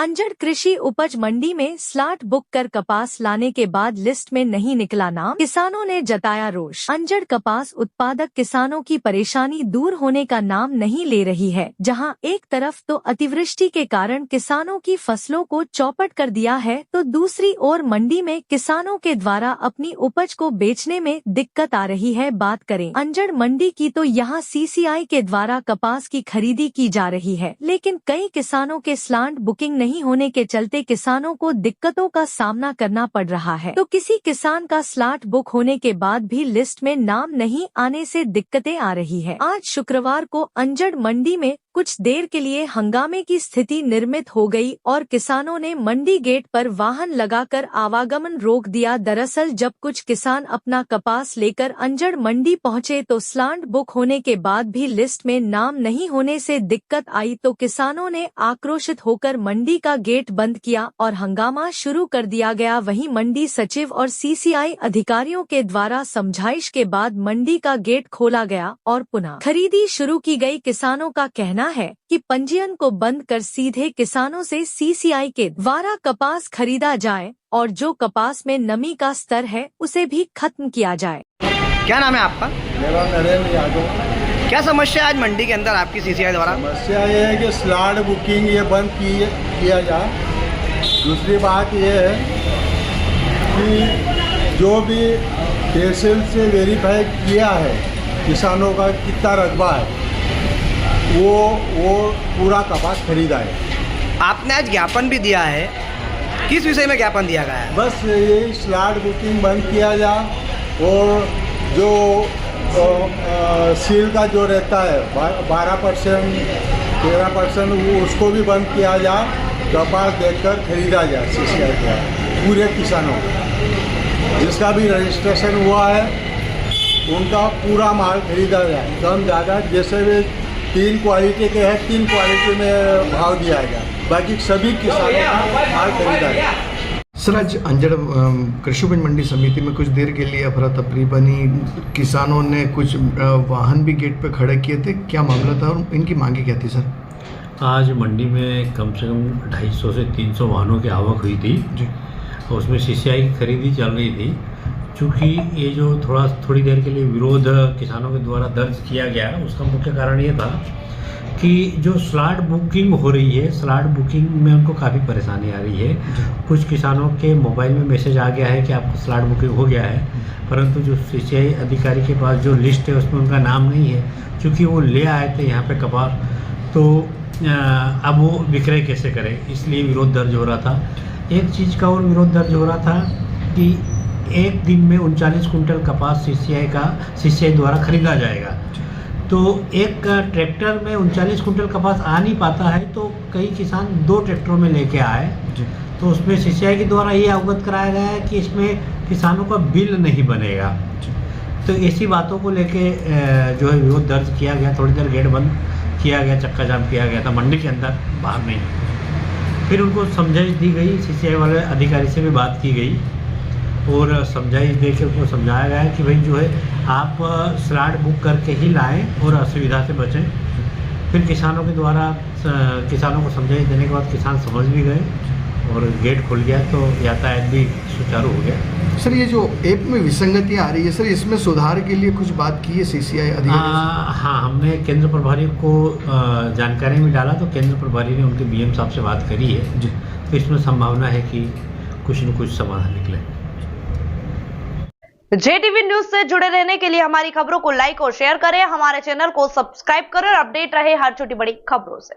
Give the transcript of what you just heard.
अंजड़ कृषि उपज मंडी में स्लॉट बुक कर कपास लाने के बाद लिस्ट में नहीं निकला नाम, किसानों ने जताया रोष। अंजड़ कपास उत्पादक किसानों की परेशानी दूर होने का नाम नहीं ले रही है। जहां एक तरफ तो अतिवृष्टि के कारण किसानों की फसलों को चौपट कर दिया है, तो दूसरी ओर मंडी में किसानों के द्वारा अपनी उपज को बेचने में दिक्कत आ रही है। बात करें अंजड़ मंडी की तो यहाँ CCI के द्वारा कपास की खरीदी की जा रही है, लेकिन कई किसानों के स्लॉट बुकिंग नहीं होने के चलते किसानों को दिक्कतों का सामना करना पड़ रहा है। तो किसी किसान का स्लॉट बुक होने के बाद भी लिस्ट में नाम नहीं आने से दिक्कतें आ रही है। आज शुक्रवार को अंजड़ मंडी में कुछ देर के लिए हंगामे की स्थिति निर्मित हो गई और किसानों ने मंडी गेट पर वाहन लगाकर आवागमन रोक दिया। दरअसल जब कुछ किसान अपना कपास लेकर अंजड़ मंडी पहुंचे तो स्लॉट बुक होने के बाद भी लिस्ट में नाम नहीं होने से दिक्कत आई, तो किसानों ने आक्रोशित होकर मंडी का गेट बंद किया और हंगामा शुरू कर दिया गया। वहीं मंडी सचिव और CCI अधिकारियों के द्वारा समझाइश के बाद मंडी का गेट खोला गया और पुनः खरीदी शुरू की गई। किसानों का कहना है कि पंजीयन को बंद कर सीधे किसानों से CCI के द्वारा कपास खरीदा जाए और जो कपास में नमी का स्तर है उसे भी खत्म किया जाए। क्या नाम है आपका? मेरा नरेंद्र यादव। क्या समस्या है आज मंडी के अंदर आपकी CCI द्वारा? समस्या ये है कि स्लॉट बुकिंग ये बंद किया जाए। दूसरी बात ये है कि जो भी तहसील से वेरीफाई किया है किसानों का कितना रकबा है वो पूरा कपास खरीदा है। आपने आज ज्ञापन भी दिया है, किस विषय में ज्ञापन दिया गया है? बस यही स्लॉट बुकिंग बंद किया जाए और जो सील का जो रहता है 12% 13% वो उसको भी बंद किया जाए। कपास देखकर खरीदा जाए CCI द्वारा पूरे किसानों को, जिसका भी रजिस्ट्रेशन हुआ है उनका पूरा माल खरीदा जाए। कम ज़्यादा जैसे भी 3 क्वालिटी के हैं 3 क्वालिटी में भाव दिया गया, बाकी सभी किसानों का माल खरीदा जाए। सर, आज अंजड़ कृषि उपज मंडी समिति में कुछ देर के लिए अफरा तफरी बनी, किसानों ने कुछ वाहन भी गेट पे खड़े किए थे। क्या मामला था और इनकी मांगे क्या थी सर? आज मंडी में कम से कम 250 से 300 वाहनों की आवक हुई थी जी। उसमें CCI की खरीदी चल रही थी। चूँकि ये जो थोड़ी देर के लिए विरोध किसानों के द्वारा दर्ज किया गया, उसका मुख्य कारण ये था कि जो स्लॉट बुकिंग हो रही है, स्लॉट बुकिंग में उनको काफ़ी परेशानी आ रही है। कुछ किसानों के मोबाइल में मैसेज आ गया है कि आपको स्लॉट बुकिंग हो गया है, परंतु जो CCI अधिकारी के पास जो लिस्ट है उसमें उनका नाम नहीं है। चूँकि वो ले आए थे यहाँ पे कपास, तो अब वो विक्रय कैसे करें, इसलिए विरोध दर्ज हो रहा था। एक चीज़ का और विरोध दर्ज हो रहा था कि एक दिन में 39 कुंटल कपास CCI द्वारा खरीदा जाएगा, तो एक ट्रैक्टर में 39 कुंटल कपास आ नहीं पाता है, तो कई किसान 2 ट्रैक्टरों में लेके आए। तो उसमें CCI के द्वारा ये अवगत कराया गया है कि इसमें किसानों का बिल नहीं बनेगा। तो ऐसी बातों को लेके जो है विरोध दर्ज किया गया। थोड़ी देर गेट बंद किया गया, चक्का जाम किया गया था मंडी के अंदर, बाहर नहीं। फिर उनको समझाइश दी गई, CCI वाले अधिकारी से भी बात की गई और समझाइश दे के उनको समझाया गया कि भाई जो है आप स्लॉट बुक करके ही लाएं और असुविधा से बचें। फिर किसानों के द्वारा किसानों को समझाइश देने के बाद किसान समझ भी गए और गेट खुल गया, तो यातायात भी सुचारू हो गया। सर, ये जो ऐप में विसंगतियाँ आ रही है सर, इसमें सुधार के लिए कुछ बात की है CCI अधिकारी? हाँ, हमने केंद्र प्रभारी को जानकारी में डाला, तो केंद्र प्रभारी ने उनके BM साहब से बात करी है जी। तो इसमें संभावना है कि कुछ न कुछ समाधान निकले। JTV न्यूज से जुड़े रहने के लिए हमारी खबरों को लाइक और शेयर करें, हमारे चैनल को सब्सक्राइब करें और अपडेट रहे हर छोटी बड़ी खबरों से।